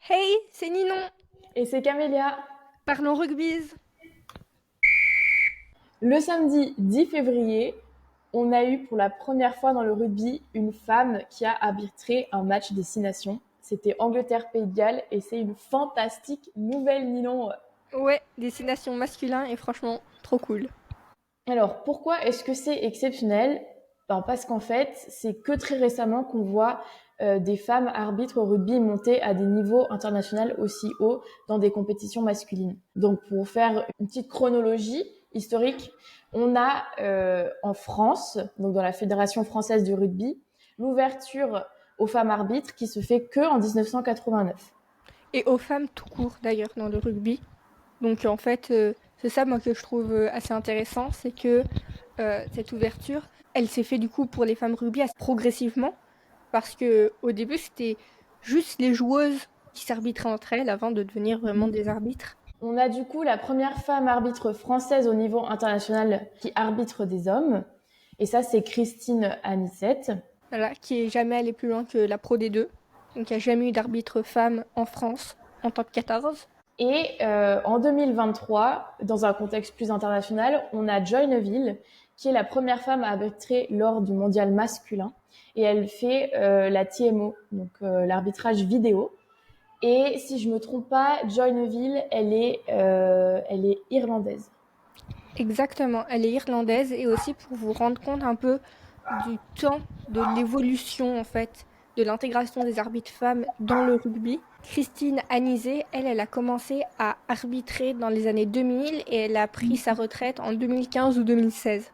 Hey, c'est Ninon. Et c'est Camélia. Parlons rugby. Le samedi 10 février, on a eu pour la première fois dans le rugby une femme qui a arbitré un match des Six Nations. C'était Angleterre-Pays de Galles et c'est une fantastique nouvelle, Ninon. Ouais, destination masculin et franchement trop cool. Alors, pourquoi est-ce que c'est exceptionnel? Parce qu'en fait, c'est que très récemment qu'on voit des femmes arbitres au rugby monter à des niveaux internationaux aussi hauts dans des compétitions masculines. Donc, pour faire une petite chronologie historique, on a en France, donc dans la Fédération française du rugby, l'ouverture aux femmes arbitres qui se fait que en 1989. Et aux femmes tout court d'ailleurs dans le rugby. Donc en fait, c'est ça moi que je trouve assez intéressant, c'est que cette ouverture, elle s'est fait du coup pour les femmes rugby progressivement, parce que au début c'était juste les joueuses qui s'arbitraient entre elles avant de devenir vraiment des arbitres. On a du coup la première femme arbitre française au niveau international qui arbitre des hommes. Et ça, c'est Christine Anicette. Voilà, qui est jamais allée plus loin que la Pro D2. Donc il n'y a jamais eu d'arbitre femme en France en tant que 14. Et en 2023, dans un contexte plus international, on a Joy Neville, qui est la première femme à arbitrer lors du mondial masculin. Et elle fait la TMO, donc l'arbitrage vidéo. Et si je me trompe pas, Joy Neville, elle est irlandaise. Exactement, elle est irlandaise et aussi pour vous rendre compte un peu du temps, de l'évolution en fait, de l'intégration des arbitres femmes dans le rugby. Christine Anizet, elle a commencé à arbitrer dans les années 2000 et elle a pris sa retraite en 2015 ou 2016.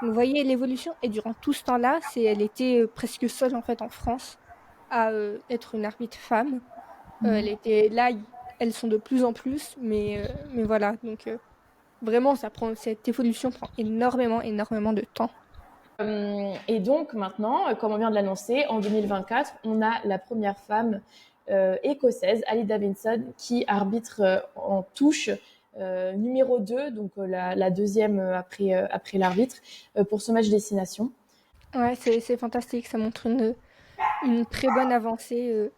Vous voyez l'évolution et durant tout ce temps-là, elle était presque seule en fait en France à être une arbitre femme. Elle était là, elles sont de plus en plus, mais voilà donc. Vraiment, cette évolution prend énormément, énormément de temps. Et donc maintenant, comme on vient de l'annoncer, en 2024, on a la première femme écossaise, Ali Davidson, qui arbitre en touche numéro 2, donc la deuxième après l'arbitre, pour ce match destination. Ouais, c'est fantastique, ça montre une très bonne avancée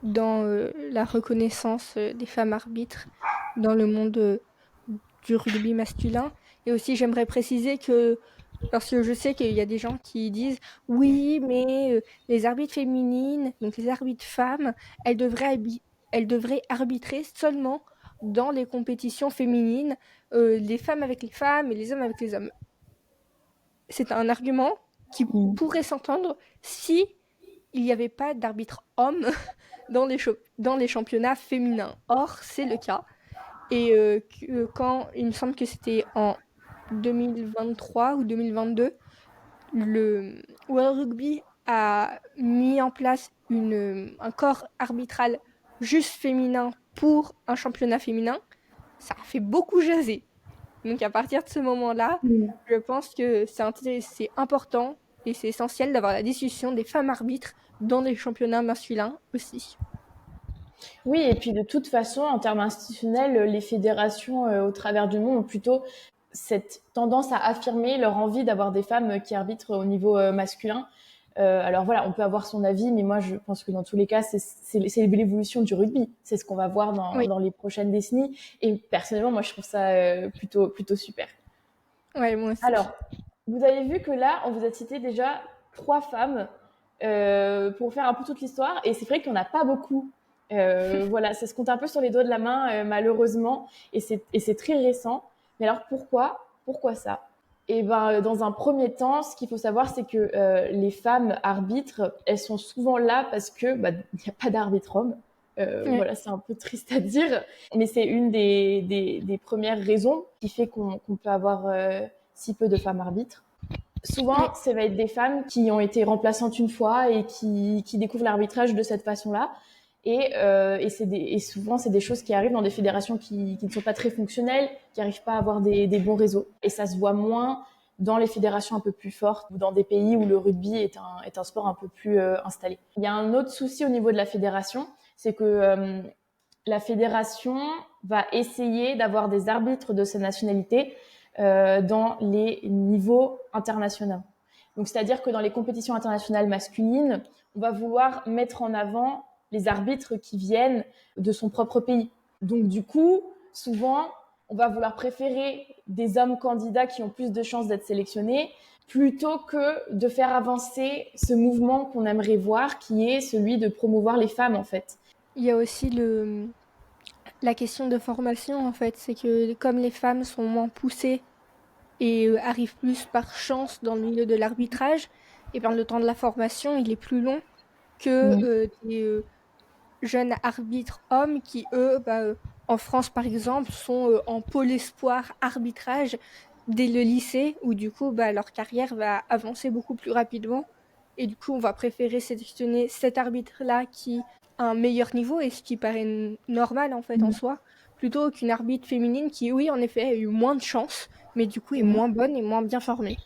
dans la reconnaissance des femmes arbitres dans le monde du rugby masculin. Et aussi, j'aimerais préciser que, parce que je sais qu'il y a des gens qui disent oui, mais les arbitres féminines, donc les arbitres femmes, elles devraient arbitrer seulement dans les compétitions féminines, les femmes avec les femmes et les hommes avec les hommes. C'est un argument qui Mm. pourrait s'entendre si il n'y avait pas d'arbitre homme dans les championnats féminins. Or, c'est le cas. Et quand il me semble que c'était en 2023 ou 2022, le World Rugby a mis en place un corps arbitral juste féminin pour un championnat féminin. Ça a fait beaucoup jaser. Donc à partir de ce moment-là, je pense que c'est important et c'est essentiel d'avoir la discussion des femmes arbitres dans les championnats masculins aussi. Oui, et puis de toute façon, en termes institutionnels, les fédérations au travers du monde ont plutôt cette tendance à affirmer leur envie d'avoir des femmes qui arbitrent au niveau masculin. Alors voilà, on peut avoir son avis, mais moi je pense que dans tous les cas, c'est l'évolution du rugby. C'est ce qu'on va voir Oui, dans les prochaines décennies. Et personnellement, moi je trouve ça plutôt super. ouais, moi aussi. Alors, vous avez vu que là, on vous a cité déjà trois femmes pour faire un peu toute l'histoire. Et c'est vrai qu'il n'y en a pas beaucoup. Voilà, ça se compte un peu sur les doigts de la main, malheureusement. Et c'est très récent. Mais alors, pourquoi ça? Et ben, dans un premier temps, ce qu'il faut savoir, c'est que les femmes arbitres, elles sont souvent là parce que bah, il n'y a pas d'arbitre homme. Ouais. Voilà, c'est un peu triste à dire, mais c'est une des premières raisons qui fait qu'on peut avoir si peu de femmes arbitres. Oui. Souvent, ça va être des femmes qui ont été remplaçantes une fois et qui découvrent l'arbitrage de cette façon-là. Et souvent, c'est des choses qui arrivent dans des fédérations qui ne sont pas très fonctionnelles, qui n'arrivent pas à avoir des bons réseaux. Et ça se voit moins dans les fédérations un peu plus fortes ou dans des pays où le rugby est un sport un peu plus installé. Il y a un autre souci au niveau de la fédération, c'est que la fédération va essayer d'avoir des arbitres de sa nationalité dans les niveaux internationaux. Donc, c'est-à-dire que dans les compétitions internationales masculines, on va vouloir mettre en avant les arbitres qui viennent de son propre pays. Donc du coup, souvent, on va vouloir préférer des hommes candidats qui ont plus de chances d'être sélectionnés plutôt que de faire avancer ce mouvement qu'on aimerait voir, qui est celui de promouvoir les femmes, en fait. Il y a aussi la question de formation, en fait. C'est que comme les femmes sont moins poussées et arrivent plus par chance dans le milieu de l'arbitrage, et bien le temps de la formation, il est plus long que Mmh. des jeunes arbitres hommes qui, eux, en France par exemple, sont en pôle espoir arbitrage dès le lycée, où du coup, leur carrière va avancer beaucoup plus rapidement. Et du coup, on va préférer sélectionner cet arbitre-là qui a un meilleur niveau, et ce qui paraît normal en fait en Mmh. soi, plutôt qu'une arbitre féminine qui, oui, en effet, a eu moins de chance, mais du coup est Mmh. moins bonne et moins bien formée.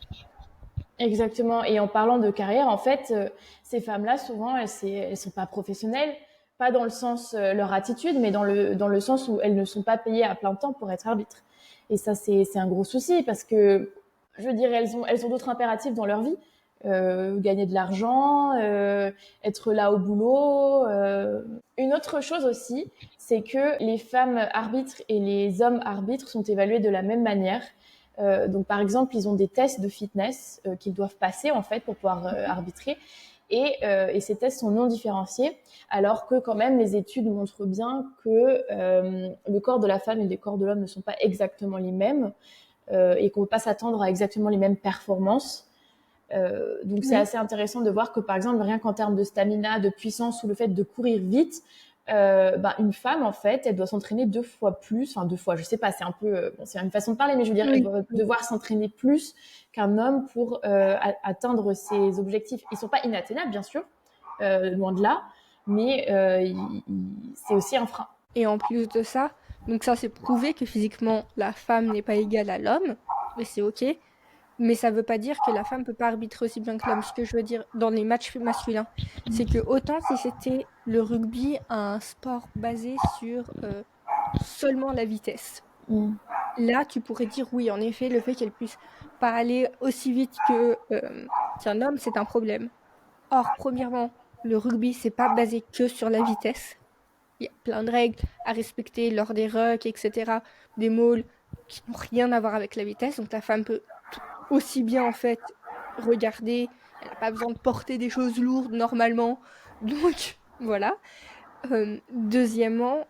Exactement. Et en parlant de carrière, en fait, ces femmes-là, souvent, elles sont pas professionnelles, pas dans le sens leur attitude, mais dans le sens où elles ne sont pas payées à plein temps pour être arbitres. Et ça, c'est un gros souci parce que, je veux dire, elles ont d'autres impératifs dans leur vie. Gagner de l'argent, être là au boulot. Une autre chose aussi, c'est que les femmes arbitres et les hommes arbitres sont évalués de la même manière. Donc, par exemple, ils ont des tests de fitness qu'ils doivent passer en fait pour pouvoir arbitrer. Et ces tests sont non différenciés, alors que quand même les études montrent bien que le corps de la femme et le corps de l'homme ne sont pas exactement les mêmes et qu'on ne peut pas s'attendre à exactement les mêmes performances. Donc c'est Oui. assez intéressant de voir que par exemple rien qu'en termes de stamina, de puissance ou le fait de courir vite, une femme en fait elle doit s'entraîner 2 fois plus, enfin 2 fois, je sais pas, c'est un peu bon, c'est une façon de parler, mais je veux dire elle Oui. doit devoir s'entraîner plus qu'un homme pour atteindre ses objectifs. Ils sont pas inatteignables bien sûr, loin de là, mais c'est aussi un frein. Et en plus de ça, donc ça c'est prouvé que physiquement la femme n'est pas égale à l'homme, et c'est ok, mais ça veut pas dire que la femme peut pas arbitrer aussi bien que l'homme. Ce que je veux dire dans les matchs masculins, c'est que autant si c'était le rugby, un sport basé sur seulement la vitesse, Mm. là tu pourrais dire oui, en effet, le fait qu'elle puisse pas aller aussi vite qu'un homme, c'est un problème. Or, premièrement, le rugby, c'est pas basé que sur la vitesse. Il y a plein de règles à respecter lors des rucks, etc. Des mauls qui n'ont rien à voir avec la vitesse. Donc la femme peut aussi bien en fait regarder. Elle n'a pas besoin de porter des choses lourdes normalement. Donc voilà. Deuxièmement,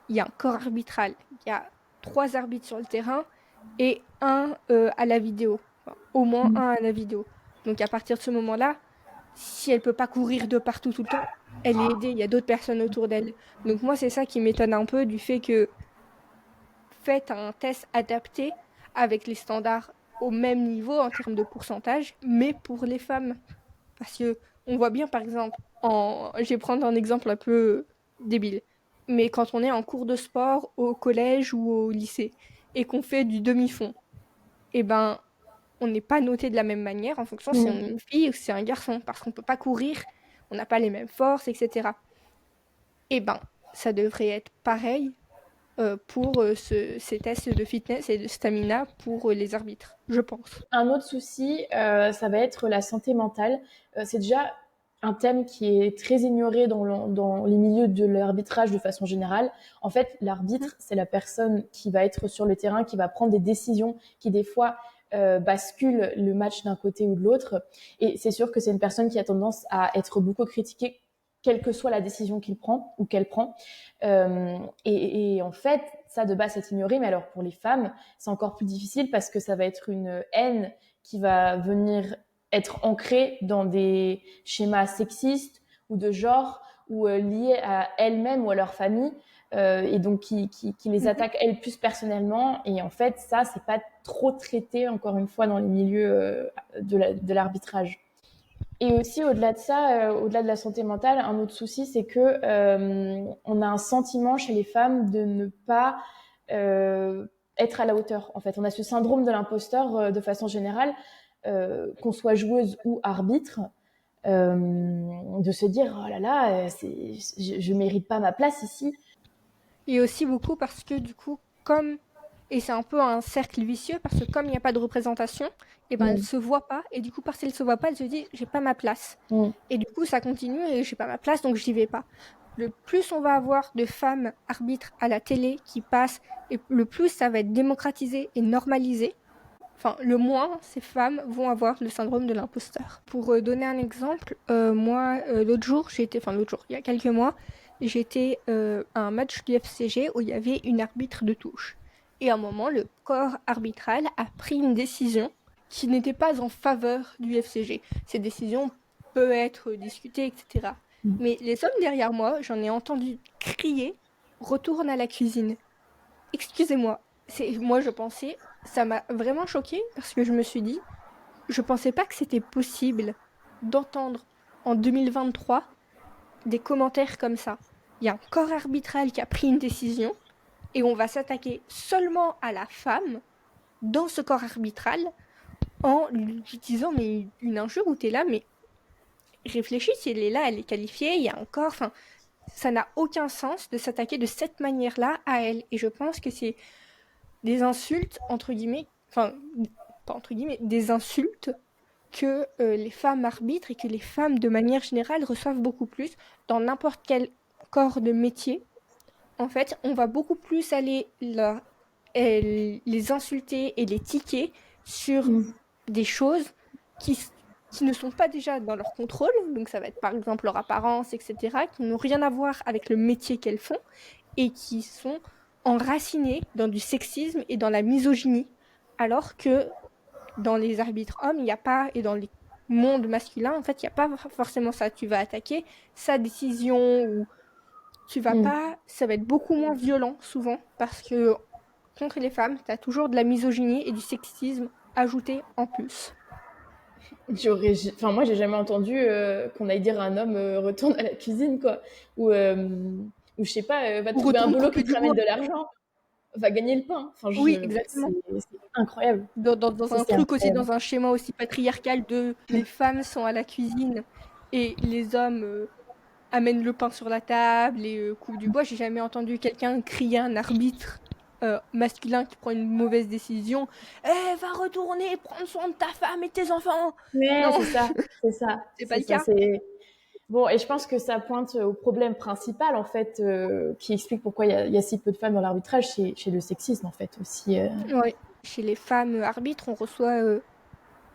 il y a un corps arbitral. Il y a 3 arbitres sur le terrain et un à la vidéo. Enfin, au moins un à la vidéo. Donc à partir de ce moment-là, si elle peut pas courir de partout tout le temps, elle est aidée, il y a d'autres personnes autour d'elle. Donc moi, c'est ça qui m'étonne un peu du fait que faites un test adapté avec les standards au même niveau en termes de pourcentage, mais pour les femmes. Parce que on voit bien, par exemple, je vais prendre un exemple un peu débile, mais quand on est en cours de sport au collège ou au lycée et qu'on fait du demi-fond, eh ben, on n'est pas noté de la même manière en fonction si on est Mm. une fille ou si c'est un garçon, parce qu'on peut pas courir, on n'a pas les mêmes forces, etc. Eh ben, ça devrait être pareil pour ces tests de fitness et de stamina pour les arbitres, je pense. Un autre souci, ça va être la santé mentale. C'est déjà un thème qui est très ignoré dans les milieux de l'arbitrage de façon générale. En fait, Mhm. l'arbitre, c'est la personne qui va être sur le terrain, qui va prendre des décisions qui des fois basculent le match d'un côté ou de l'autre. Et c'est sûr que c'est une personne qui a tendance à être beaucoup critiquée, quelle que soit la décision qu'il prend ou qu'elle prend. Et en fait, ça de base c'est ignoré, mais alors pour les femmes, c'est encore plus difficile parce que ça va être une haine qui va venir être ancrée dans des schémas sexistes ou de genre ou liés à elles-mêmes ou à leur famille et donc qui les Mhm. attaquent elles plus personnellement. Et en fait, ça, c'est pas trop traité encore une fois dans les milieux de l'arbitrage. Et aussi, au-delà de ça, au-delà de la santé mentale, un autre souci, c'est que on a un sentiment chez les femmes de ne pas euh, être à la hauteur. En fait, on a ce syndrome de l'imposteur de façon générale, qu'on soit joueuse ou arbitre, de se dire oh là là, je mérite pas ma place ici. Et aussi beaucoup parce que du coup, et c'est un peu un cercle vicieux, parce que comme il n'y a pas de représentation, et ben elle Mm, se voit pas, et du coup parce qu'elle se voit pas, elle se dit j'ai pas ma place. mm, Et du coup ça continue et j'ai pas ma place donc j'y vais pas. le plus on va avoir de femmes arbitres à la télé qui passent, et le plus ça va être démocratisé et normalisé, enfin, le moins ces femmes vont avoir le syndrome de l'imposteur. Pour donner un exemple, moi, l'autre jour, il y a quelques mois, j'étais à un match du FCG où il y avait une arbitre de touche. Et à un moment, le corps arbitral a pris une décision qui n'était pas en faveur du FCG. Cette décision peut être discutée, etc. Mais les hommes derrière moi, j'en ai entendu crier retourne à la cuisine. Excusez-moi, moi je pensais, ça m'a vraiment choquée parce que je me suis dit, je pensais pas que c'était possible d'entendre en 2023 des commentaires comme ça. Il y a un corps arbitral qui a pris une décision et on va s'attaquer seulement à la femme dans ce corps arbitral en lui disant mais une injure où t'es là, mais réfléchis, si elle est là, elle est qualifiée, il y a un corps, enfin, ça n'a aucun sens de s'attaquer de cette manière-là à elle. Et je pense que c'est des insultes, entre guillemets, enfin, pas entre guillemets, des insultes que les femmes arbitres et que les femmes de manière générale reçoivent beaucoup plus dans n'importe quel corps de métier. En fait, on va beaucoup plus aller les insulter et les tiquer sur des choses qui, qui ne sont pas déjà dans leur contrôle, donc ça va être par exemple leur apparence, etc., qui n'ont rien à voir avec le métier qu'elles font et qui sont enracinées dans du sexisme et dans la misogynie, alors que dans les arbitres hommes, il n'y a pas, et dans les mondes masculins, en fait, il n'y a pas forcément ça. Tu vas attaquer sa décision ou tu vas pas, ça va être beaucoup moins violent souvent parce que contre les femmes, tu as toujours de la misogynie et du sexisme ajouté en plus. Enfin, moi, j'ai jamais entendu qu'on aille dire à un homme retourne à la cuisine, quoi. Ou je sais pas, va trouver un Retourne boulot qui couper te du ramène bois. de l'argent, va gagner le pain. Enfin, Oui, exactement. c'est incroyable. Dans un C'est truc aussi, incroyable. dans un schéma aussi patriarcal de les femmes sont à la cuisine et les hommes amènent le pain sur la table et coupent du bois. J'ai jamais entendu quelqu'un crier à un arbitre masculin qui prend une mauvaise décision. Eh, va retourner prendre soin de ta femme et de tes enfants. Mais Non, c'est ça, c'est ça, c'est pas c'est le ça. cas. C'est bon, et je pense que ça pointe au problème principal, en fait, qui explique pourquoi il y a si peu de femmes dans l'arbitrage, chez le sexisme, en fait, aussi. Ouais. Chez les femmes arbitres, on reçoit,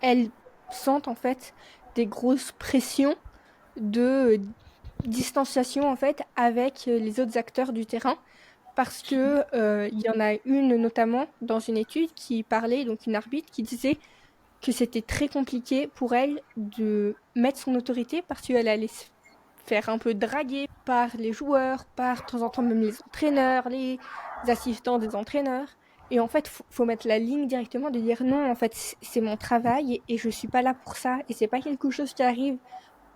elles sentent en fait des grosses pressions de distanciation en fait avec les autres acteurs du terrain parce que il y en a une notamment dans une étude qui parlait, donc une arbitre qui disait que c'était très compliqué pour elle de mettre son autorité parce qu'elle allait se faire un peu draguer par les joueurs, par de temps en temps même les entraîneurs, les assistants des entraîneurs. Et en fait, faut mettre la ligne directement de dire non, en fait, c'est mon travail et je suis pas là pour ça. Et c'est pas quelque chose qui arrive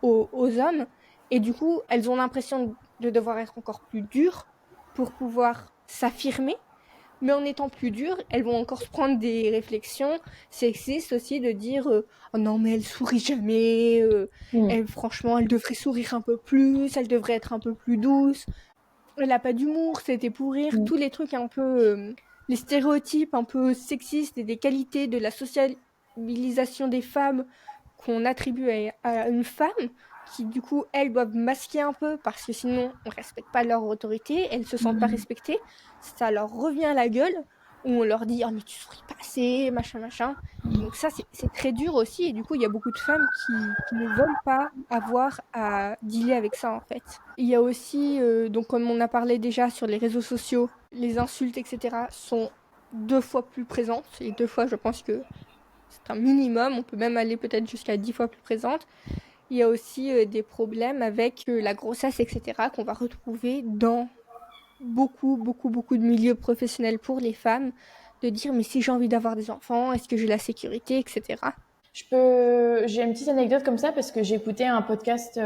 aux hommes. Et du coup, elles ont l'impression de devoir être encore plus dures pour pouvoir s'affirmer. Mais en étant plus dures, elles vont encore se prendre des réflexions sexistes aussi de dire oh non mais elle sourit jamais, Mm. elle franchement elle devrait sourire un peu plus, elle devrait être un peu plus douce, elle a pas d'humour, c'était pour rire, Mm. tous les trucs un peu les stéréotypes un peu sexistes et des qualités de la sociabilisation des femmes qu'on attribue à une femme qui du coup elles doivent masquer un peu parce que sinon on respecte pas leur autorité, elles se sentent pas respectées, ça leur revient à la gueule où on leur dit oh mais tu souris pas assez, machin machin. Donc ça c'est très dur aussi et du coup il y a beaucoup de femmes qui ne veulent pas avoir à dealer avec ça en fait. Il y a aussi donc comme on a parlé déjà sur les réseaux sociaux, les insultes etc sont 2 fois plus présentes et 2 fois je pense que c'est un minimum, on peut même aller peut-être jusqu'à 10 fois plus présente. Il y a aussi des problèmes avec la grossesse, etc., qu'on va retrouver dans beaucoup, beaucoup, beaucoup de milieux professionnels pour les femmes, de dire mais si j'ai envie d'avoir des enfants, est-ce que j'ai la sécurité, etc. J'ai une petite anecdote comme ça parce que j'ai écouté un podcast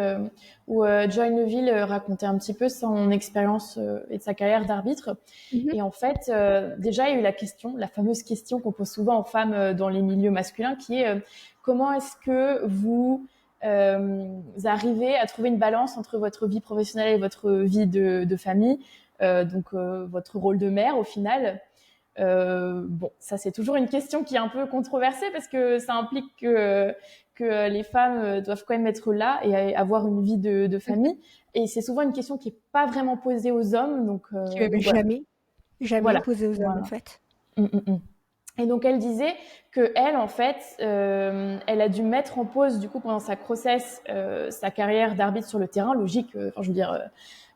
où Joy Neville racontait un petit peu son expérience et de sa carrière d'arbitre. Mhm. Et en fait, déjà, il y a eu la fameuse question qu'on pose souvent aux femmes dans les milieux masculins, qui est comment est-ce que vous arrivez à trouver une balance entre votre vie professionnelle et votre vie de famille, donc votre rôle de mère au final. Bon, ça c'est toujours une question qui est un peu controversée parce que ça implique que les femmes doivent quand même être là et avoir une vie de famille. Et c'est souvent une question qui est pas vraiment posée aux hommes. Qui est même Donc voilà. jamais Voilà. posée aux hommes, en Voilà. fait. Et donc elle disait que elle, en fait, elle a dû mettre en pause du coup pendant sa grossesse sa carrière d'arbitre sur le terrain. Logique. Enfin, je veux dire,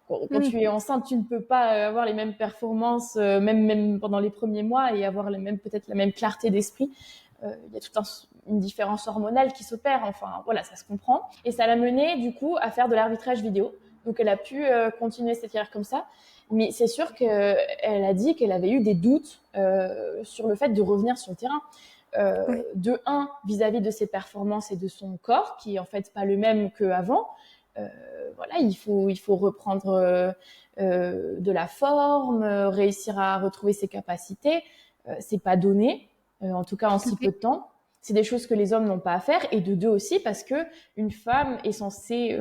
quand Oui, tu es enceinte, tu ne peux pas avoir les mêmes performances, même pendant les premiers mois, et avoir peut-être la même clarté d'esprit. Il y a toute une différence hormonale qui s'opère. Enfin, voilà, ça se comprend. Et ça l'a menée du coup à faire de l'arbitrage vidéo. Donc elle a pu continuer cette carrière comme ça. Mais c'est sûr qu'elle a dit qu'elle avait eu des doutes sur le fait de revenir sur le terrain. oui, De un, vis-à-vis de ses performances et de son corps, qui est en fait pas le même qu'avant. Voilà, il faut reprendre de la forme, réussir à retrouver ses capacités. C'est pas donné, en tout cas en tout à si peu fait. de temps. C'est des choses que les hommes n'ont pas à faire, et de deux aussi parce que une femme est censée,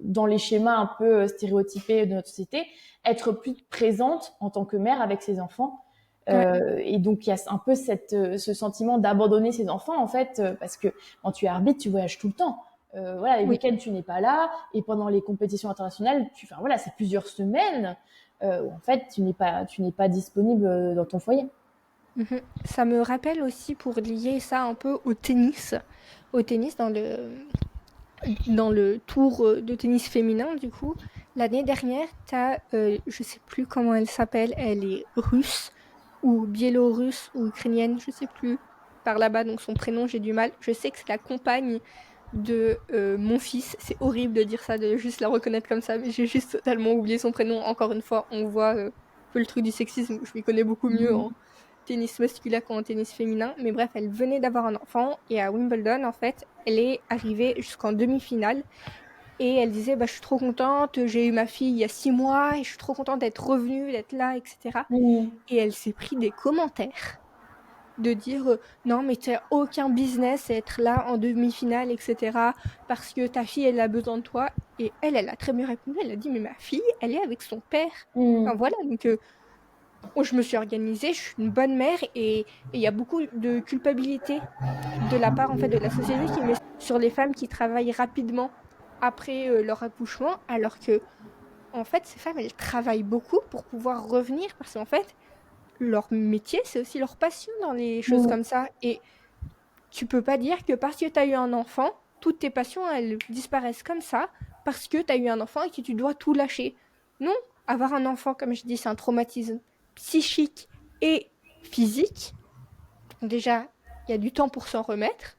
dans les schémas un peu stéréotypés de notre société, être plus présente en tant que mère avec ses enfants. Ouais, Et donc il y a un peu ce sentiment d'abandonner ses enfants en fait, parce que quand tu es arbitre, tu voyages tout le temps. Voilà, les oui. week-ends tu n'es pas là, et pendant les compétitions internationales, enfin voilà, c'est plusieurs semaines où en fait tu n'es pas disponible dans ton foyer. Mhm. Ça me rappelle aussi, pour lier ça un peu au tennis dans le tour de tennis féminin, du coup, l'année dernière, t'as, je sais plus comment elle s'appelle, elle est russe, ou biélorusse, ou ukrainienne, je sais plus, par là-bas, donc son prénom, j'ai du mal. Je sais que c'est la compagne de mon fils, c'est horrible de dire ça, de juste la reconnaître comme ça, mais j'ai juste totalement oublié son prénom. Encore une fois, on voit un peu le truc du sexisme, je m'y connais beaucoup mieux en tennis masculin qu'en tennis féminin. Mais bref, elle venait d'avoir un enfant et à Wimbledon, en fait, elle est arrivée jusqu'en demi-finale et elle disait bah, je suis trop contente, j'ai eu ma fille il y a 6 mois et je suis trop contente d'être revenue, d'être là, etc. Mmh. Et elle s'est pris des commentaires de dire non mais tu n'as aucun business à être là en demi-finale, etc. parce que ta fille elle a besoin de toi. Et elle a très bien répondu, elle a dit mais ma fille elle est avec son père. Mmh. Enfin voilà, donc je me suis organisée, je suis une bonne mère et il y a beaucoup de culpabilité de la part en fait de la société qui met sur les femmes qui travaillent rapidement après leur accouchement, alors que en fait ces femmes elles travaillent beaucoup pour pouvoir revenir parce qu'en fait leur métier c'est aussi leur passion dans les choses Mmh. comme ça et tu peux pas dire que parce que tu as eu un enfant, toutes tes passions elles disparaissent comme ça parce que tu as eu un enfant et que tu dois tout lâcher. Non, avoir un enfant comme je dis c'est un traumatisme psychique et physique. Donc déjà, il y a du temps pour s'en remettre.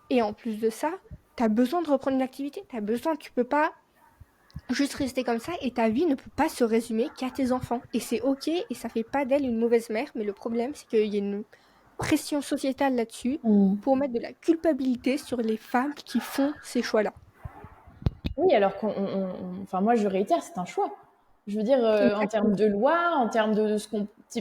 Et en plus de ça, tu as besoin de reprendre une activité. Tu peux pas juste rester comme ça et ta vie ne peut pas se résumer qu'à tes enfants. Et c'est ok et ça fait pas d'elle une mauvaise mère, mais le problème c'est qu'il y a une pression sociétale là-dessus Mmh. pour mettre de la culpabilité sur les femmes qui font ces choix-là. Oui, alors enfin moi je réitère, c'est un choix. Je veux dire, en termes Exactement. de loi, en termes de ce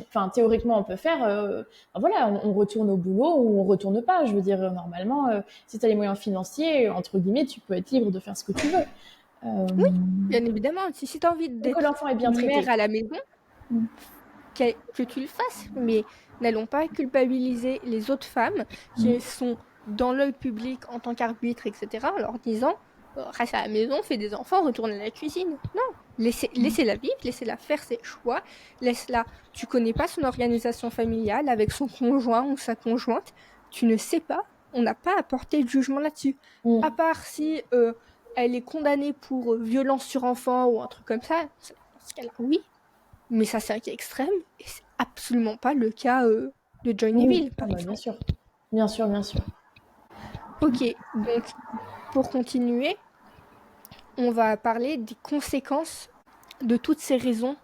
enfin théoriquement on peut faire, ben voilà, on retourne au boulot ou on retourne pas. Je veux dire, normalement, si tu as les moyens financiers, entre guillemets, tu peux être libre de faire ce que tu veux. Euh, Oui, bien évidemment. Si tu as envie Tant que d'être l'enfant est bien une mère traité. à la maison, que tu le fasses, mais n'allons pas culpabiliser les autres femmes qui sont dans l'œil public en tant qu'arbitre, etc., en leur disant reste à la maison, fais des enfants, retourne à la cuisine. Non, laissez-la vivre, laissez-la faire ses choix, laisse-la. Tu connais pas son organisation familiale avec son conjoint ou sa conjointe, tu ne sais pas, on n'a pas à porter de jugement là-dessus. À Mm. part si elle est condamnée pour violence sur enfant ou un truc comme ça, dans ce cas-là, oui, mais ça, c'est un cas extrême, et c'est absolument pas le cas de Joy Oui, Neville, ah par bah, bien exemple. sûr. Bien sûr, bien sûr. Ok, donc pour continuer, on va parler des conséquences de toutes ces raisons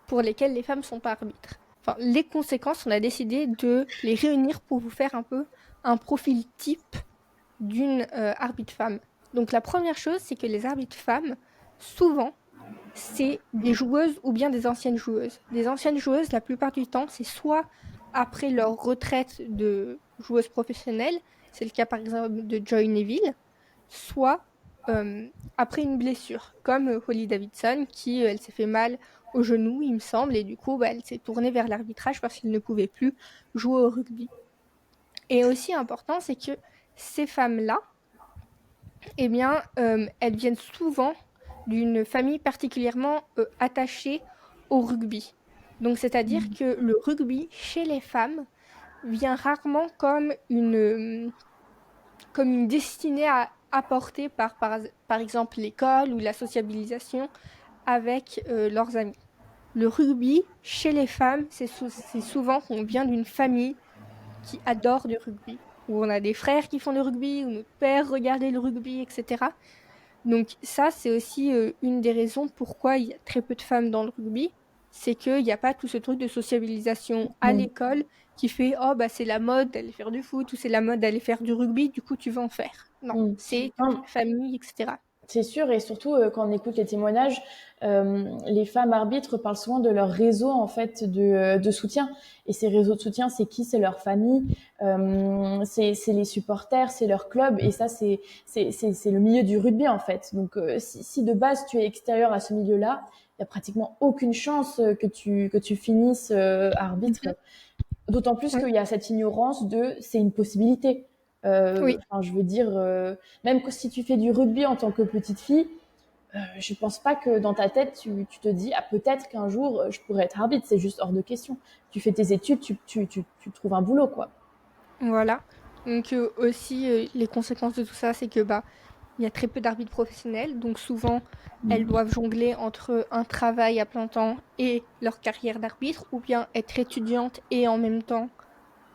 pour lesquelles les femmes sont pas arbitres. Enfin, les conséquences, on a décidé de les réunir pour vous faire un peu un profil type d'une arbitre femme. Donc la première chose, c'est que les arbitres femmes, souvent, c'est des joueuses ou bien des anciennes joueuses. Des anciennes joueuses, la plupart du temps, c'est soit après leur retraite de joueuse professionnelle, c'est le cas par exemple de Joy Neville, soit après une blessure, comme Holly Davidson, qui elle s'est fait mal au genou, il me semble, et du coup, bah, elle s'est tournée vers l'arbitrage parce qu'elle ne pouvait plus jouer au rugby. Et aussi important, c'est que ces femmes-là, eh bien, elles viennent souvent d'une famille particulièrement attachée au rugby. Donc, c'est-à-dire que le rugby, chez les femmes, vient rarement comme une destinée à apporter par exemple l'école ou la sociabilisation avec leurs amis. Le rugby, chez les femmes, c'est souvent qu'on vient d'une famille qui adore du rugby, où on a des frères qui font du rugby, où notre père regardait le rugby, etc. Donc ça, c'est aussi une des raisons pourquoi il y a très peu de femmes dans le rugby, c'est qu'il n'y a pas tout ce truc de sociabilisation à Mm. l'école qui fait oh bah c'est la mode d'aller faire du foot ou c'est la mode d'aller faire du rugby, du coup tu vas en faire. Non, Mm. c'est toute Non, la famille, etc. c'est sûr, et surtout quand on écoute les témoignages, les femmes arbitres parlent souvent de leur réseau en fait de soutien. Et ces réseaux de soutien, c'est qui? C'est leur famille, c'est les supporters, c'est leur club. Et ça, c'est le milieu du rugby en fait. Donc si de base tu es extérieur à ce milieu-là, il y a pratiquement aucune chance que tu finisses arbitre. Mhm. D'autant plus Oui, qu'il y a cette ignorance de c'est une possibilité. oui, Enfin, je veux dire, même que si tu fais du rugby en tant que petite fille, je pense pas que dans ta tête tu te dis ah peut-être qu'un jour je pourrais être arbitre. C'est juste hors de question. Tu fais tes études, tu trouves un boulot quoi. voilà. Donc aussi les conséquences de tout ça, c'est que bah il y a très peu d'arbitres professionnels, donc souvent elles Mm. doivent jongler entre un travail à plein temps et leur carrière d'arbitre, ou bien être étudiante et en même temps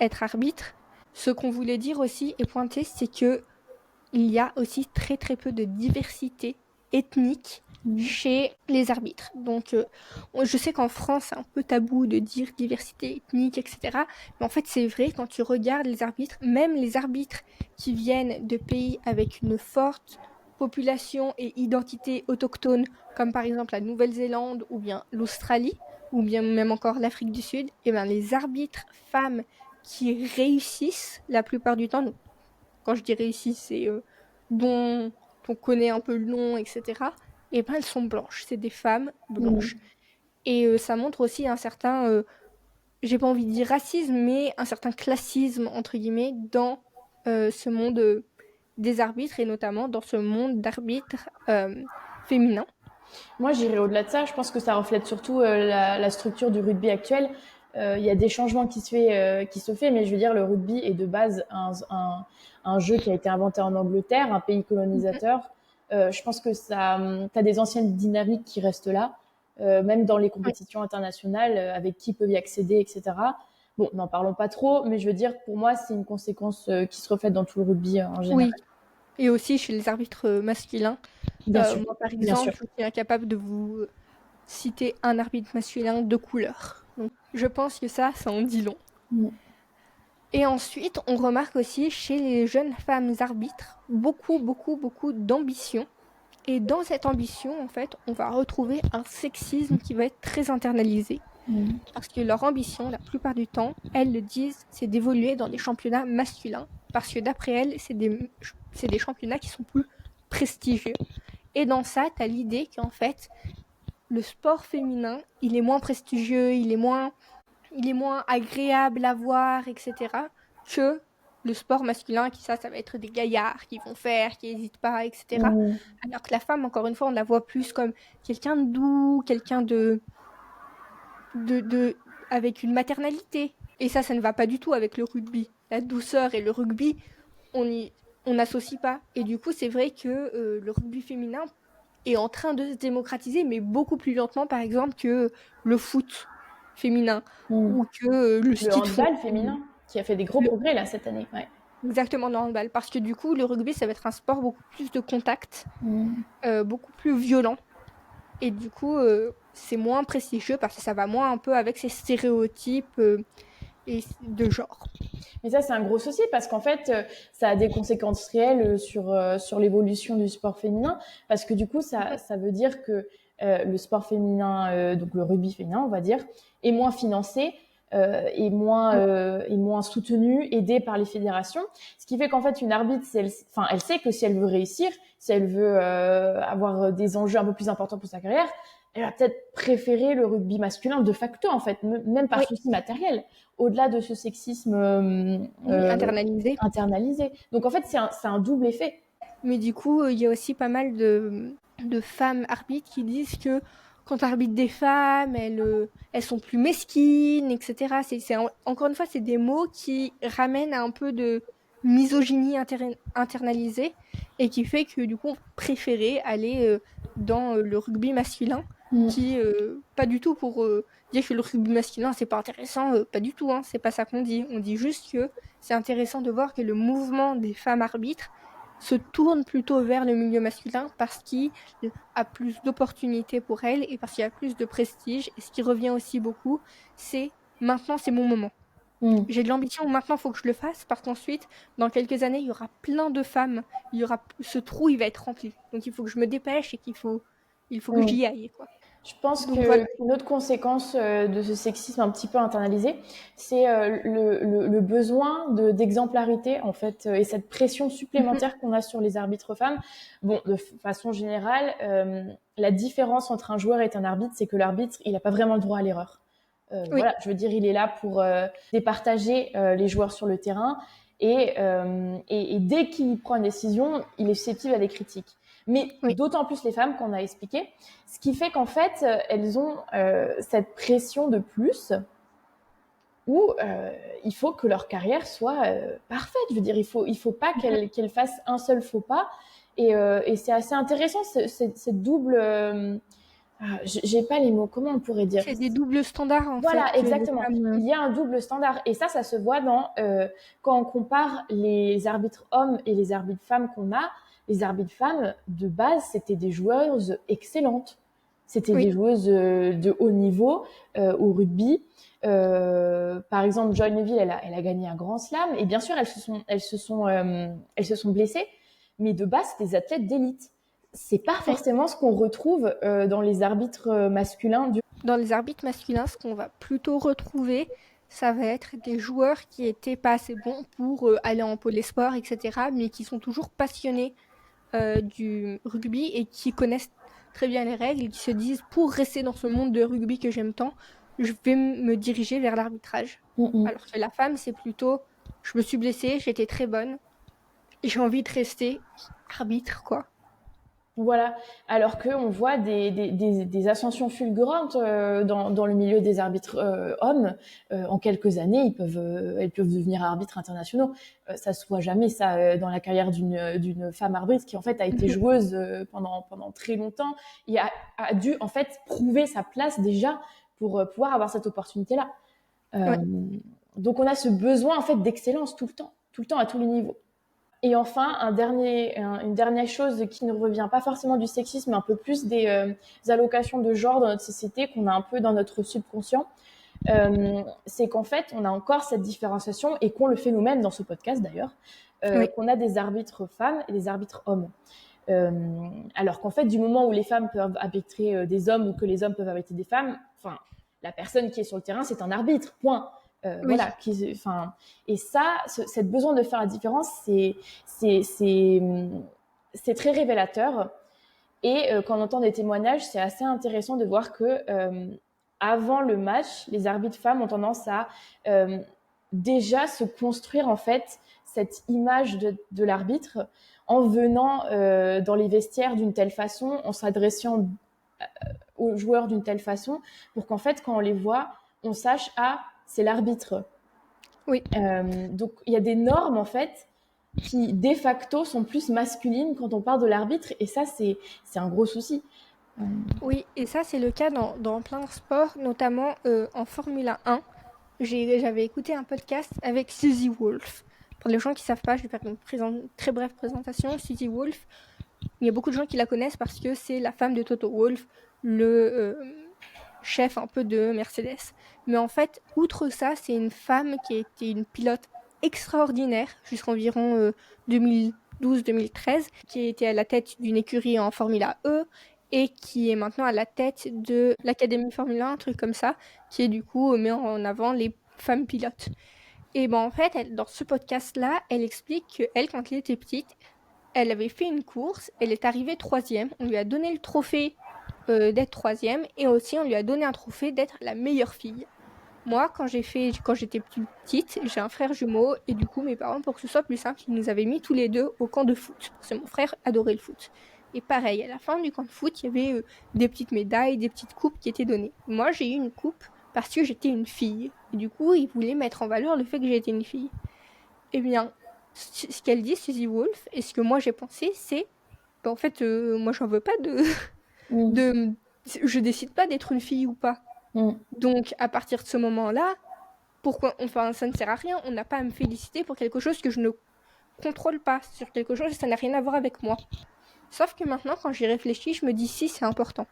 être arbitre. Ce qu'on voulait dire aussi et pointer, c'est que il y a aussi très très peu de diversité ethnique Mm. chez les arbitres. Donc, je sais qu'en France, c'est un peu tabou de dire diversité ethnique, etc. Mais en fait, c'est vrai, quand tu regardes les arbitres, même les arbitres qui viennent de pays avec une forte population et identité autochtone, comme par exemple la Nouvelle-Zélande ou bien l'Australie, ou bien même encore l'Afrique du Sud, et bien les arbitres femmes qui réussissent la plupart du temps, donc quand je dis réussi, c'est dont on connaît un peu le nom, etc. Et ben elles sont blanches, c'est des femmes blanches. Mm. Et ça montre aussi un certain, j'ai pas envie de dire racisme, mais un certain classisme, entre guillemets, dans ce monde des arbitres, et notamment dans ce monde d'arbitres féminins. Moi, j'irais au-delà de ça. Je pense que ça reflète surtout la structure du rugby actuel. Il y a des changements qui se fait, mais je veux dire, le rugby est de base un jeu qui a été inventé en Angleterre, un pays Mhm. colonisateur. Je pense que ça, t'as des anciennes dynamiques qui restent là, même dans les Oui. compétitions internationales, avec qui peuvent y accéder, etc. Bon, n'en parlons pas trop, mais je veux dire, pour moi, c'est une conséquence qui se reflète dans tout le rugby en général. Oui. Et aussi chez les arbitres masculins. Bien sûr, Moi, par bien sûr. exemple, je suis incapable de vous citer un arbitre masculin de couleur. Donc, je pense que ça en dit long. Mm. Et ensuite, on remarque aussi chez les jeunes femmes arbitres beaucoup, beaucoup, beaucoup d'ambition. Et dans cette ambition, en fait, on va retrouver un sexisme qui va être très internalisé. Mm. Parce que leur ambition, la plupart du temps, elles le disent, c'est d'évoluer dans des championnats masculins. Parce que d'après elles, c'est des championnats qui sont plus prestigieux. Et dans ça, tu as l'idée qu'en fait, le sport féminin, il est moins prestigieux, il est moins agréable à voir, etc., que le sport masculin, ça va être des gaillards qui vont faire, qui n'hésitent pas, etc. Mm. Alors que la femme, encore une fois, on la voit plus comme quelqu'un de doux, quelqu'un avec une maternalité. Et ça ne va pas du tout avec le rugby. La douceur et le rugby, on n'associe pas. Et du coup, c'est vrai que le rugby féminin est en train de se démocratiser, mais beaucoup plus lentement, par exemple, que le foot féminin Mm. ou que le Le ski de fond. handball féminin, qui a fait des gros Le- progrès là cette année. Ouais. Exactement, le handball. Parce que du coup, le rugby, ça va être un sport beaucoup plus de contact, Mm. beaucoup plus violent. Et du coup, c'est moins prestigieux parce que ça va moins un peu avec ces stéréotypes et de genre. Mais ça, c'est un gros souci parce qu'en fait, ça a des conséquences réelles sur l'évolution du sport féminin. Parce que du coup, ça veut dire que le sport féminin, donc le rugby féminin, on va dire, est moins financé. Et moins soutenu, aidé par les fédérations, ce qui fait qu'en fait une arbitre, elle sait que si elle veut réussir, si elle veut avoir des enjeux un peu plus importants pour sa carrière, elle va peut-être préférer le rugby masculin de facto en fait, même par Oui, souci matériel, au-delà de ce sexisme oui, internalisé. internalisé. Donc en fait, c'est un double effet. Mais du coup, il y a aussi pas mal de femmes arbitres qui disent que quand arbitre des femmes, elles sont plus mesquines, etc. Encore une fois, c'est des mots qui ramènent à un peu de misogynie internalisée et qui fait que du coup, on préférait aller dans le rugby masculin, Mm. qui, pas du tout pour dire que le rugby masculin, c'est pas intéressant, pas du tout, hein, c'est pas ça qu'on dit. On dit juste que c'est intéressant de voir que le mouvement des femmes arbitres se tourne plutôt vers le milieu masculin parce qu'il a plus d'opportunités pour elles et parce qu'il y a plus de prestige. Et ce qui revient aussi beaucoup, c'est maintenant c'est mon moment. Mm. J'ai de l'ambition, maintenant il faut que je le fasse parce qu'ensuite, dans quelques années, il y aura plein de femmes. Ce trou, il va être rempli. Donc il faut que je me dépêche et il faut que Mm. j'y aille, quoi. Je pense Donc voilà. qu'une autre conséquence de ce sexisme un petit peu internalisé, c'est le besoin d'exemplarité, en fait, et cette pression supplémentaire qu'on a sur les arbitres femmes. Bon, de façon générale, la différence entre un joueur et un arbitre, c'est que l'arbitre, il n'a pas vraiment le droit à l'erreur. Oui, Voilà, je veux dire, il est là pour départager les joueurs sur le terrain et dès qu'il prend une décision, il est susceptible à des critiques. Mais oui. d'autant plus les femmes qu'on a expliqué, ce qui fait qu'en fait, elles ont cette pression de plus où il faut que leur carrière soit parfaite. Je veux dire, il faut pas qu'elles fassent un seul faux pas. Et c'est assez intéressant, cette double... j'ai pas les mots, comment on pourrait dire? C'est des doubles standards en fait Voilà, que les exactement. femmes. Il y a un double standard. Et ça se voit quand on compare les arbitres hommes et les arbitres femmes qu'on a. Les arbitres femmes, de base, c'était des joueuses excellentes. C'était Oui, des joueuses de haut niveau au rugby. Par exemple, Joy Neville, elle a gagné un grand slam. Et bien sûr, elles se sont blessées. Mais de base, c'est des athlètes d'élite. C'est pas oui. forcément ce qu'on retrouve dans les arbitres masculins. Dans les arbitres masculins, ce qu'on va plutôt retrouver, ça va être des joueurs qui étaient pas assez bons pour aller en pôle sport, etc., mais qui sont toujours passionnés du rugby et qui connaissent très bien les règles et qui se disent pour rester dans ce monde de rugby que j'aime tant, je vais me diriger vers l'arbitrage. Mm, mm. Alors que la femme, c'est plutôt je me suis blessée, j'étais très bonne, et j'ai envie de rester arbitre, quoi. Voilà, alors qu'on voit des ascensions fulgurantes dans le milieu des arbitres hommes. En quelques années, elles peuvent devenir arbitres internationaux. Ça se voit jamais, ça, dans la carrière d'une femme arbitre qui, en fait, a été joueuse pendant très longtemps et a dû, en fait, prouver sa place déjà pour pouvoir avoir cette opportunité-là. Ouais. Donc, on a ce besoin, en fait, d'excellence tout le temps, à tous les niveaux. Et enfin, une dernière chose qui ne revient pas forcément du sexisme, mais un peu plus des allocations de genre dans notre société qu'on a un peu dans notre subconscient, c'est qu'en fait, on a encore cette différenciation et qu'on le fait nous-mêmes dans ce podcast d'ailleurs, Oui. qu'on a des arbitres femmes et des arbitres hommes. Alors qu'en fait, du moment où les femmes peuvent arbitrer des hommes ou que les hommes peuvent arbitrer des femmes, enfin, la personne qui est sur le terrain, c'est un arbitre, point. Oui. Voilà, et ça, cette besoin de faire la différence, c'est très révélateur. Et quand on entend des témoignages, c'est assez intéressant de voir que avant le match, les arbitres femmes ont tendance à déjà se construire en fait cette image de l'arbitre en venant dans les vestiaires d'une telle façon, en s'adressant aux joueurs d'une telle façon, pour qu'en fait, quand on les voit, on sache c'est l'arbitre. Oui. Donc il y a des normes en fait qui de facto sont plus masculines quand on parle de l'arbitre, et ça c'est un gros souci. Oui, et ça c'est le cas dans plein de sports, notamment en Formule 1. J'avais écouté un podcast avec Suzy Wolff. Pour les gens qui ne savent pas, je vais faire une très brève présentation. Suzy Wolff, il y a beaucoup de gens qui la connaissent parce que c'est la femme de Toto Wolff, le chef un peu de Mercedes. Mais en fait, outre ça, c'est une femme qui a été une pilote extraordinaire jusqu'environ 2012-2013, qui a été à la tête d'une écurie en Formula E et qui est maintenant à la tête de l'Académie Formula 1, un truc comme ça, qui est du coup met en avant les femmes pilotes. Et ben en fait, dans ce podcast-là, elle explique qu'elle, quand elle était petite, elle avait fait une course, elle est arrivée 3e, on lui a donné le trophée d'être 3e, et aussi on lui a donné un trophée d'être la meilleure fille. Moi, quand j'étais plus petite, j'ai un frère jumeau et du coup, mes parents, pour que ce soit plus simple, ils nous avaient mis tous les deux au camp de foot. Parce que mon frère adorait le foot. Et pareil, à la fin du camp de foot, il y avait des petites médailles, des petites coupes qui étaient données. Moi, j'ai eu une coupe parce que j'étais une fille. Et du coup, ils voulaient mettre en valeur le fait que j'étais une fille. Eh bien, ce qu'elle dit, Suzy Wolf, et ce que moi j'ai pensé, c'est en fait, moi j'en veux pas Mm. de. Je décide pas d'être une fille ou pas. Mm. Donc, à partir de ce moment-là, enfin, ça ne sert à rien. On n'a pas à me féliciter pour quelque chose que je ne contrôle pas, sur quelque chose, ça n'a rien à voir avec moi. Sauf que maintenant, quand j'y réfléchis, je me dis si c'est important.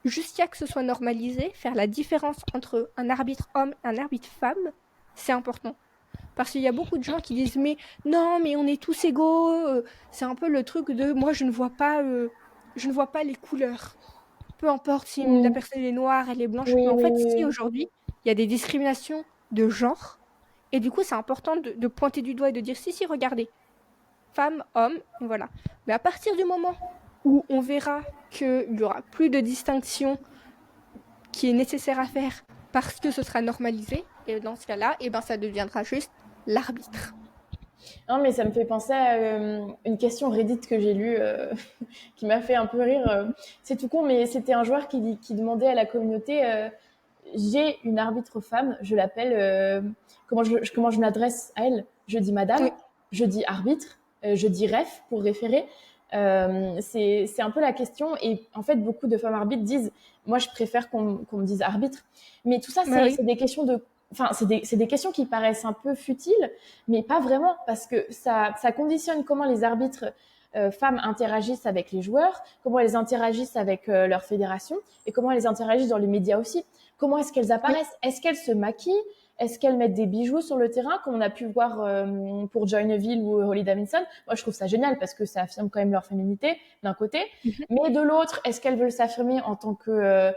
Jusqu'à que ce soit normalisé, faire la différence entre un arbitre homme et un arbitre femme, c'est important. Parce qu'il y a beaucoup de gens qui disent mais non, mais on est tous égaux. C'est un peu le truc de moi je ne vois pas les couleurs. Peu importe si la Mm. personne est noire, elle est blanche. Oui, Mais en oui, fait, si oui. aujourd'hui il y a des discriminations de genre, et du coup c'est important de pointer du doigt et de dire si regardez, femme, homme, voilà. Mais à partir du moment où on verra qu'il n'y aura plus de distinction qui est nécessaire à faire parce que ce sera normalisé, et dans ce cas-là, et ben ça deviendra juste l'arbitre. Non, mais ça me fait penser à une question Reddit que j'ai lue qui m'a fait un peu rire. C'est tout con, mais c'était un joueur qui demandait à la communauté j'ai une arbitre femme, je l'appelle, comment je m'adresse à elle? Je dis madame, Oui, je dis arbitre, je dis ref pour référer. C'est un peu la question. Et en fait, beaucoup de femmes arbitres disent moi, je préfère qu'on me dise arbitre. Mais tout ça, bah oui. c'est des questions de. Enfin, c'est des questions qui paraissent un peu futiles, mais pas vraiment, parce que ça conditionne comment les arbitres femmes interagissent avec les joueurs, comment elles interagissent avec leur fédération et comment elles interagissent dans les médias aussi. Comment est-ce qu'elles Oui. apparaissent? Est-ce qu'elles se maquillent? Est-ce qu'elles mettent des bijoux sur le terrain, comme on a pu voir pour Joy Neville ou Holly Davidson? Moi, je trouve ça génial parce que ça affirme quand même leur féminité d'un côté, Mhm. mais de l'autre, est-ce qu'elles veulent s'affirmer en tant que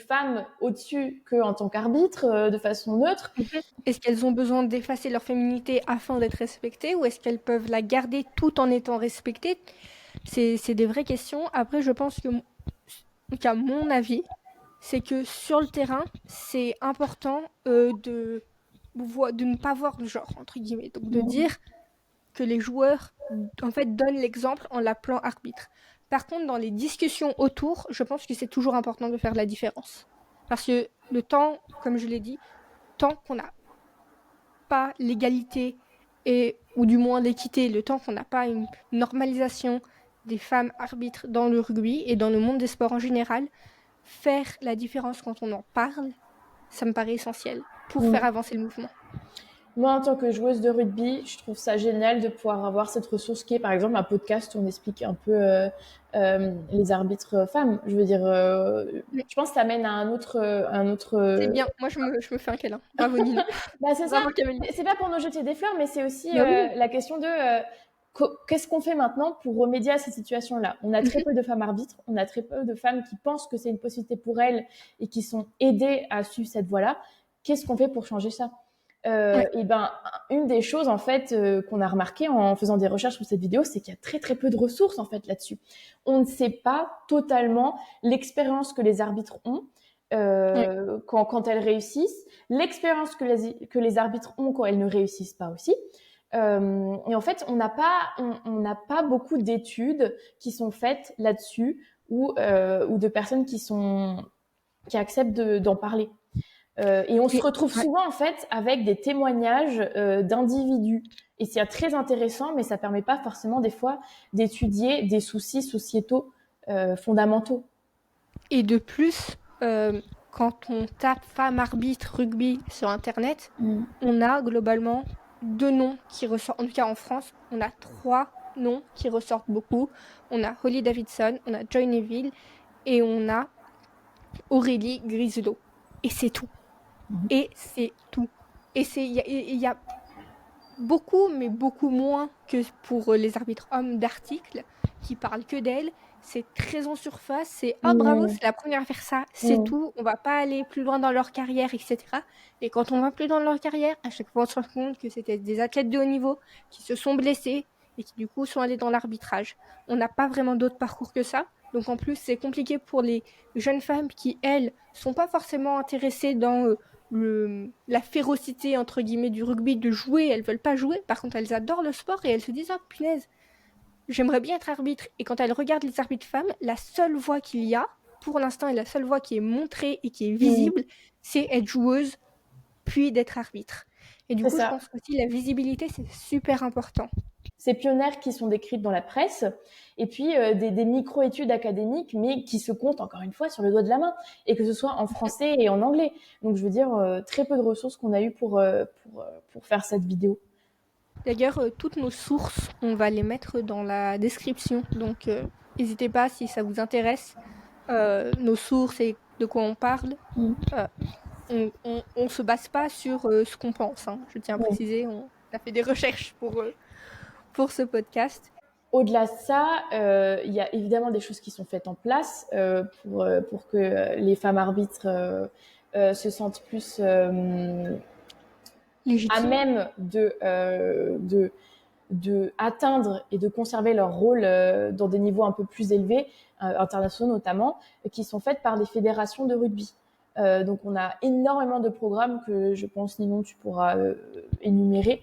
femme au-dessus que en tant qu'arbitre de façon neutre? Mhm. Est-ce qu'elles ont besoin d'effacer leur féminité afin d'être respectées ou est-ce qu'elles peuvent la garder tout en étant respectées? C'est des vraies questions. Après, je pense qu'à mon avis, c'est que sur le terrain, c'est important de ne pas voir le genre, entre guillemets. Donc de dire que les joueurs, en fait, donnent l'exemple en l'appelant arbitre. Par contre, dans les discussions autour, je pense que c'est toujours important de faire la différence. Parce que le temps, comme je l'ai dit, tant qu'on n'a pas l'égalité ou du moins l'équité, le temps qu'on n'a pas une normalisation des femmes arbitres dans le rugby et dans le monde des sports en général, faire la différence quand on en parle, ça me paraît essentiel pour faire Mm. avancer le mouvement. Moi, en tant que joueuse de rugby, je trouve ça génial de pouvoir avoir cette ressource qui est, par exemple, un podcast où on explique un peu les arbitres femmes. Je veux dire, Mais je pense que ça mène à un autre. c'est bien, moi je me fais un câlin. Bravo Nino. Bah, c'est ça. Bravo Camélie. C'est pas pour nous jeter des fleurs, mais c'est aussi Bah oui. la question de qu'est-ce qu'on fait maintenant pour remédier à cette situation-là. On a très Mhm. peu de femmes arbitres, on a très peu de femmes qui pensent que c'est une possibilité pour elles et qui sont aidées à suivre cette voie-là. Qu'est-ce qu'on fait pour changer ça? Ouais. Et ben, une des choses en fait qu'on a remarqué en faisant des recherches sur cette vidéo, c'est qu'il y a très très peu de ressources en fait là-dessus. On ne sait pas totalement l'expérience que les arbitres ont Ouais. quand elles réussissent, l'expérience que les arbitres ont quand elles ne réussissent pas aussi. Et en fait, on n'a pas beaucoup d'études qui sont faites là-dessus ou de personnes qui acceptent d'en parler. Et on se Et, retrouve ouais. souvent en fait avec des témoignages d'individus. Et c'est très intéressant, mais ça permet pas forcément des fois d'étudier des soucis sociétaux fondamentaux. Et de plus, quand on tape femme arbitre rugby sur internet, Mm. on a globalement deux noms qui ressortent. En tout cas en France, on a trois noms qui ressortent beaucoup. On a Holly Davidson, on a Joy Neville et on a Aurélie Griselo. Et c'est tout. Mhm. Et c'est tout. Et il y a beaucoup, mais beaucoup moins que pour les arbitres hommes d'articles qui parlent que d'elles. C'est très en surface, c'est ah bravo, Mm. c'est la première à faire ça, c'est Mm. tout, on va pas aller plus loin dans leur carrière, etc. Et quand on va plus loin dans leur carrière, à chaque fois on se rend compte que c'était des athlètes de haut niveau qui se sont blessés et qui du coup sont allés dans l'arbitrage. On n'a pas vraiment d'autre parcours que ça. Donc en plus, c'est compliqué pour les jeunes femmes qui, elles, sont pas forcément intéressées dans la férocité, entre guillemets, du rugby, de jouer. Elles veulent pas jouer. Par contre, elles adorent le sport et elles se disent, oh punaise, j'aimerais bien être arbitre. Et quand elles regardent les arbitres femmes, la seule voie qu'il y a, pour l'instant, et la seule voie qui est montrée et qui est visible, c'est être joueuse, puis d'être arbitre. Et du C'est coup, je ça. pense aussi la visibilité, c'est super important. Ces pionnières qui sont décrites dans la presse, et puis des micro-études académiques, mais qui se comptent encore une fois sur le doigt de la main, et que ce soit en français et en anglais. Donc je veux dire, très peu de ressources qu'on a eues pour faire cette vidéo. D'ailleurs, toutes nos sources, on va les mettre dans la description. Donc, n'hésitez pas si ça vous intéresse. Nos sources et de quoi on parle. Mm. On se base pas sur ce qu'on pense, hein. Je tiens à Oui. préciser, on a fait des recherches pour ce podcast. Au-delà de ça, il y a évidemment des choses qui sont faites en place pour que les femmes arbitres se sentent plus à Légitime. même de atteindre et de conserver leur rôle dans des niveaux un peu plus élevés, internationaux notamment, qui sont faites par des fédérations de rugby. Donc on a énormément de programmes que je pense, Ninon, tu pourras énumérer.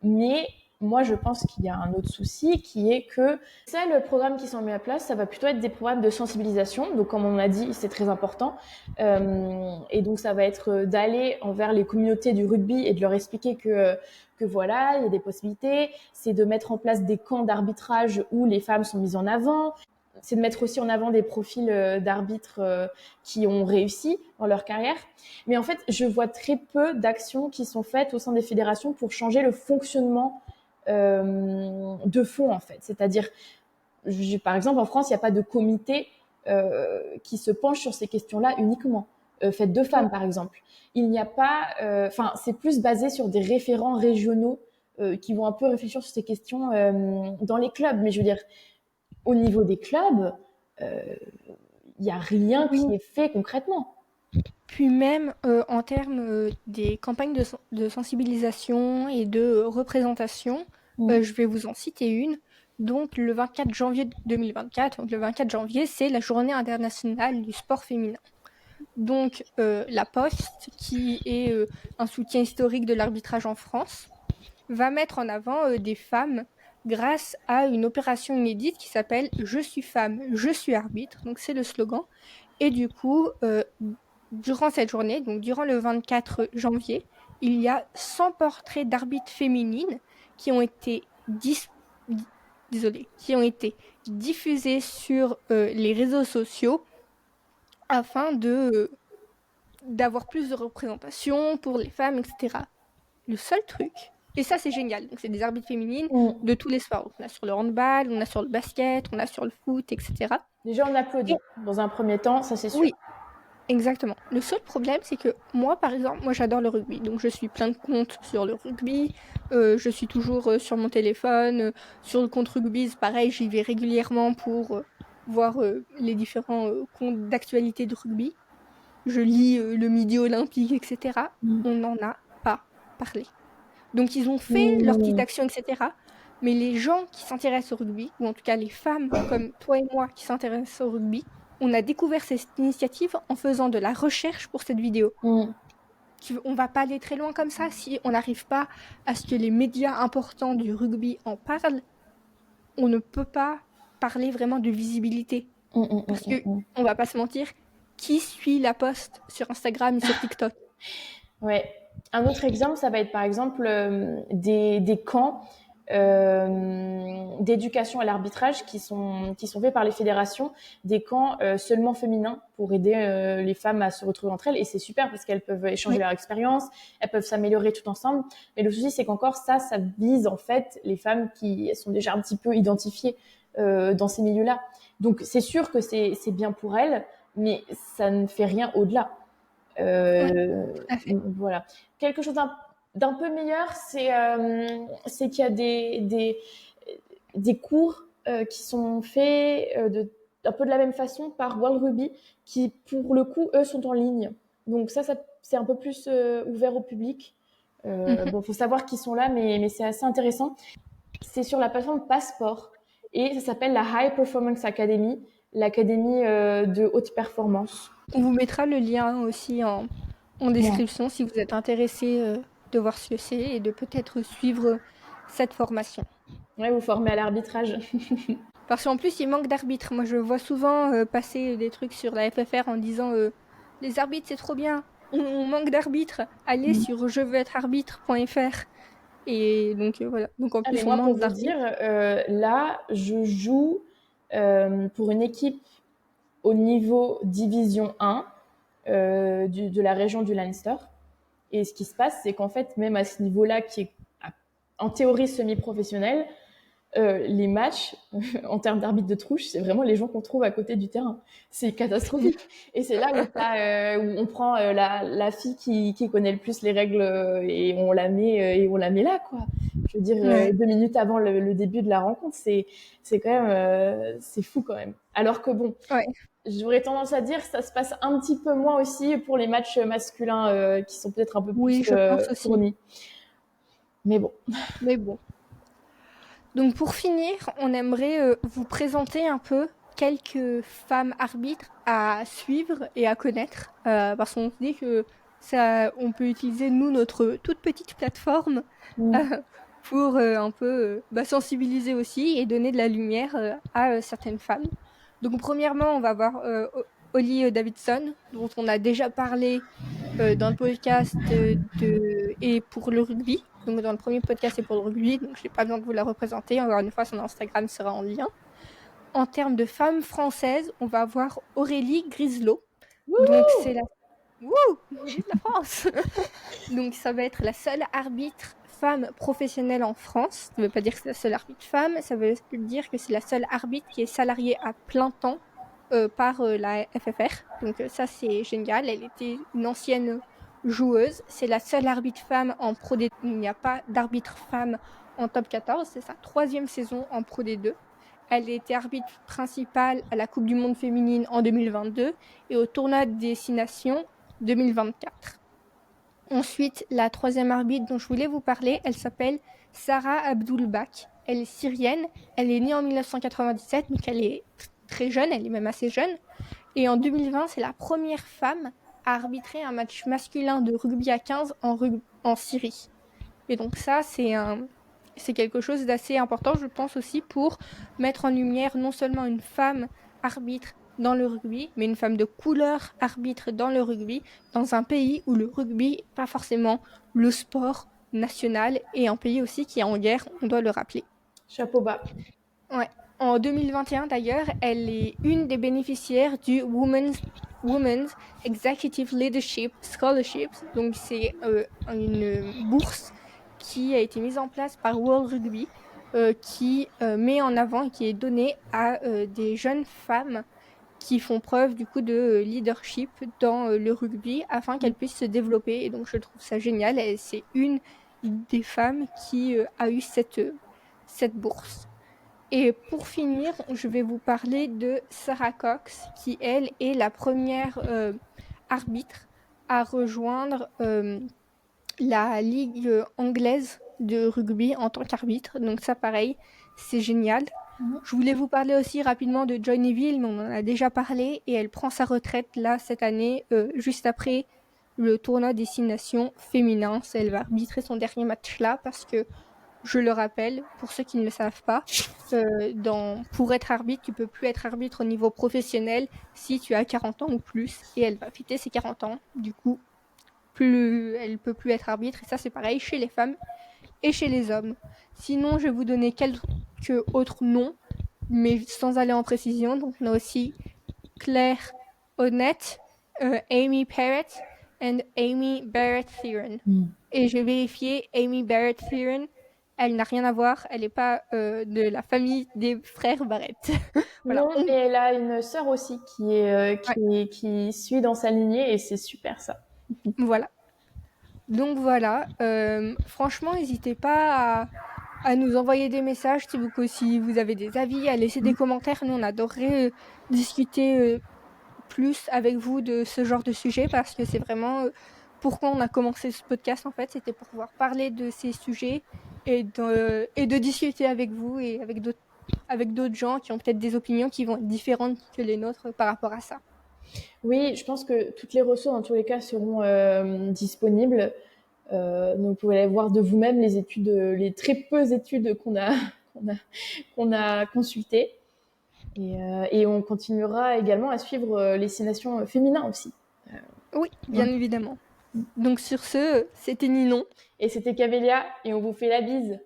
Mais moi, je pense qu'il y a un autre souci qui est que ça, le programme qui sont mis en place, ça va plutôt être des programmes de sensibilisation. Donc, comme on a dit, c'est très important. Et donc, ça va être d'aller envers les communautés du rugby et de leur expliquer que voilà, il y a des possibilités. C'est de mettre en place des camps d'arbitrage où les femmes sont mises en avant. C'est de mettre aussi en avant des profils d'arbitres qui ont réussi dans leur carrière. Mais en fait, je vois très peu d'actions qui sont faites au sein des fédérations pour changer le fonctionnement de fond, en fait. C'est-à-dire, par exemple, en France, il n'y a pas de comité qui se penche sur ces questions-là uniquement. Faites de femmes, par exemple. Il n'y a pas... Enfin, c'est plus basé sur des référents régionaux qui vont un peu réfléchir sur ces questions dans les clubs. Mais je veux dire, au niveau des clubs, il n'y a rien Oui. qui est fait concrètement. Puis même en termes des campagnes de sensibilisation et de représentation, je vais vous en citer une. Donc le 24 janvier 2024, donc le 24 janvier, c'est la journée internationale du sport féminin. Donc la Poste, qui est un soutien historique de l'arbitrage en France, va mettre en avant des femmes grâce à une opération inédite qui s'appelle Je suis femme, je suis arbitre. Donc c'est le slogan. Et du coup, durant cette journée, donc durant le 24 janvier, il y a 100 portraits d'arbitres féminines qui ont été qui ont été diffusés sur les réseaux sociaux afin d'avoir plus de représentation pour les femmes, etc. Le seul truc, et ça c'est génial, donc c'est des arbitres féminines Mm. de tous les sports. Donc, on a sur le handball, on a sur le basket, on a sur le foot, etc. Déjà, on Et applaudit. Dans un premier temps, ça c'est sûr. oui, exactement. Le seul problème, c'est que moi, par exemple, moi j'adore le rugby, donc je suis plein de comptes sur le rugby, je suis toujours sur mon téléphone, sur le compte rugby, pareil, j'y vais régulièrement pour voir les différents comptes d'actualité de rugby. Je lis le Midi Olympique, etc. Mm. On n'en a pas parlé. Donc ils ont fait leur petite Mm. action, etc. Mais les gens qui s'intéressent au rugby, ou en tout cas les femmes comme toi et moi qui s'intéressent au rugby, on a découvert cette initiative en faisant de la recherche pour cette vidéo. Mm. On va pas aller très loin comme ça si on n'arrive pas à ce que les médias importants du rugby en parlent. On ne peut pas parler vraiment de visibilité. Mm, mm, Parce mm, que, mm. on va pas se mentir, qui suit la poste sur Instagram et sur TikTok? Ouais. Un autre exemple, ça va être par exemple des camps d'éducation à l'arbitrage qui sont faits par les fédérations, des camps seulement féminins pour aider les femmes à se retrouver entre elles. Et c'est super parce qu'elles peuvent échanger Oui. leur expérience, elles peuvent s'améliorer tout ensemble. Mais le souci, c'est qu'encore ça vise en fait les femmes qui sont déjà un petit peu identifiées dans ces milieux-là. Donc c'est sûr que c'est bien pour elles, mais ça ne fait rien au-delà. Oui, Euh, tout à fait. voilà. Quelque chose d'un peu meilleur, c'est qu'il y a des cours qui sont faits un peu de la même façon par World Rugby, qui pour le coup, eux, sont en ligne. Donc ça c'est un peu plus ouvert au public. Mhm. Bon, faut savoir qu'ils sont là, mais c'est assez intéressant. C'est sur la plateforme Passport. et ça s'appelle la High Performance Academy, l'académie de haute performance. On vous mettra le lien aussi en description si vous êtes intéressé de voir ce que c'est et de peut-être suivre cette formation. Ouais, vous formez à l'arbitrage. Parce qu'en plus, il manque d'arbitres. Moi, je vois souvent passer des trucs sur la FFR en disant les arbitres, c'est trop bien. On manque d'arbitres. Allez sur jeveuxêtre-arbitre.fr. Et donc, voilà. Donc, en plus, on moi, manque pour vous d'arbitres. dire, là, je joue pour une équipe au niveau Division 1 de la région du Leinster. Et ce qui se passe, c'est qu'en fait, même à ce niveau-là, qui est en théorie semi-professionnel, les matchs, en termes d'arbitre de trouche, c'est vraiment les gens qu'on trouve à côté du terrain. C'est catastrophique. Et c'est là où on prend la fille qui connaît le plus les règles et on la met là, quoi. Je veux dire, 2 minutes avant le début de la rencontre, c'est quand même, c'est fou quand même. Alors que bon, j'aurais tendance à dire que ça se passe un petit peu moins aussi pour les matchs masculins qui sont peut-être un peu plus fournis. Mais bon. Donc pour finir, on aimerait vous présenter un peu quelques femmes arbitres à suivre et à connaître, parce qu'on se dit que on peut utiliser nous notre toute petite plateforme pour un peu sensibiliser aussi et donner de la lumière à certaines femmes. Donc premièrement, on va voir Holly Davidson, dont on a déjà parlé dans le podcast et pour le rugby. Donc dans le premier podcast, c'est pour le rugby, donc je n'ai pas besoin de vous la représenter. Encore une fois, son Instagram sera en lien. En termes de femmes françaises, on va voir Aurélie Griselot. Donc c'est la... la France. Donc ça va être la seule arbitre femme professionnelle en France. Ça ne veut pas dire que c'est la seule arbitre femme, ça veut dire que c'est la seule arbitre qui est salariée à plein temps par la FFR. Donc ça c'est génial. Elle était une ancienne joueuse. C'est la seule arbitre femme en Pro D2. Il n'y a pas d'arbitre femme en top 14. C'est sa 3e saison en Pro D2. Elle était arbitre principale à la Coupe du Monde féminine en 2022 et au tournoi des Destinations 2024. Ensuite, la 3e arbitre dont je voulais vous parler, elle s'appelle Sarah Abdulbak. Elle est syrienne. Elle est née en 1997, donc elle est très jeune, elle est même assez jeune. Et en 2020, c'est la première femme à arbitrer un match masculin de rugby à 15 en Syrie. Et donc ça, c'est quelque chose d'assez important, je pense aussi, pour mettre en lumière non seulement une femme arbitre dans le rugby, mais une femme de couleur arbitre dans le rugby, dans un pays où le rugby n'est pas forcément le sport national, et un pays aussi qui est en guerre, on doit le rappeler. Chapeau bas. Ouais. En 2021, d'ailleurs, elle est une des bénéficiaires du Women's Executive Leadership Scholarship. Donc, c'est une bourse qui a été mise en place par World Rugby, qui met en avant et qui est donnée à des jeunes femmes qui font preuve du coup de leadership dans le rugby afin qu'elles puissent se développer. Et donc, je trouve ça génial. C'est une des femmes qui a eu cette bourse. Et pour finir, je vais vous parler de Sarah Cox, qui, elle, est la première arbitre à rejoindre la Ligue anglaise de rugby en tant qu'arbitre. Donc ça, pareil, c'est génial. Je voulais vous parler aussi rapidement de Joy Neville, mais on en a déjà parlé, et elle prend sa retraite, là, cette année, juste après le tournoi des 6 nations féminin. Elle va arbitrer son dernier match là, parce que je le rappelle, pour ceux qui ne le savent pas, pour être arbitre, tu peux plus être arbitre au niveau professionnel si tu as 40 ans ou plus. Et elle va fêter ses 40 ans. Du coup, elle peut plus être arbitre. Et ça, c'est pareil chez les femmes et chez les hommes. Sinon, je vais vous donner quelques autres noms, mais sans aller en précision. Donc, on a aussi Claire Honnête, Amy Parrott et Amy Barrett-Theron. Et j'ai vérifié, Amy Barrett-Theron, elle n'a rien à voir, elle n'est pas de la famille des frères Barrett. Voilà. Non, et elle a une sœur aussi qui suit dans sa lignée et c'est super ça. Voilà. Donc voilà, franchement, n'hésitez pas à nous envoyer des messages si vous avez des avis, à laisser des commentaires. Nous, on adorerait discuter plus avec vous de ce genre de sujet parce que c'est vraiment pourquoi on a commencé ce podcast en fait, c'était pour pouvoir parler de ces sujets et de discuter avec vous et avec d'autres avec d'autres gens qui ont peut-être des opinions qui vont être différentes que les nôtres par rapport à ça. Oui, je pense que toutes les ressources, dans tous les cas, seront disponibles. Donc, vous pouvez aller voir de vous-même les études, les très peu études qu'on a, qu'on a consultées. Et on continuera également à suivre les 6 nations féminins aussi. Oui, bien évidemment. Donc sur ce, c'était Ninon. Et c'était Camélia, et on vous fait la bise.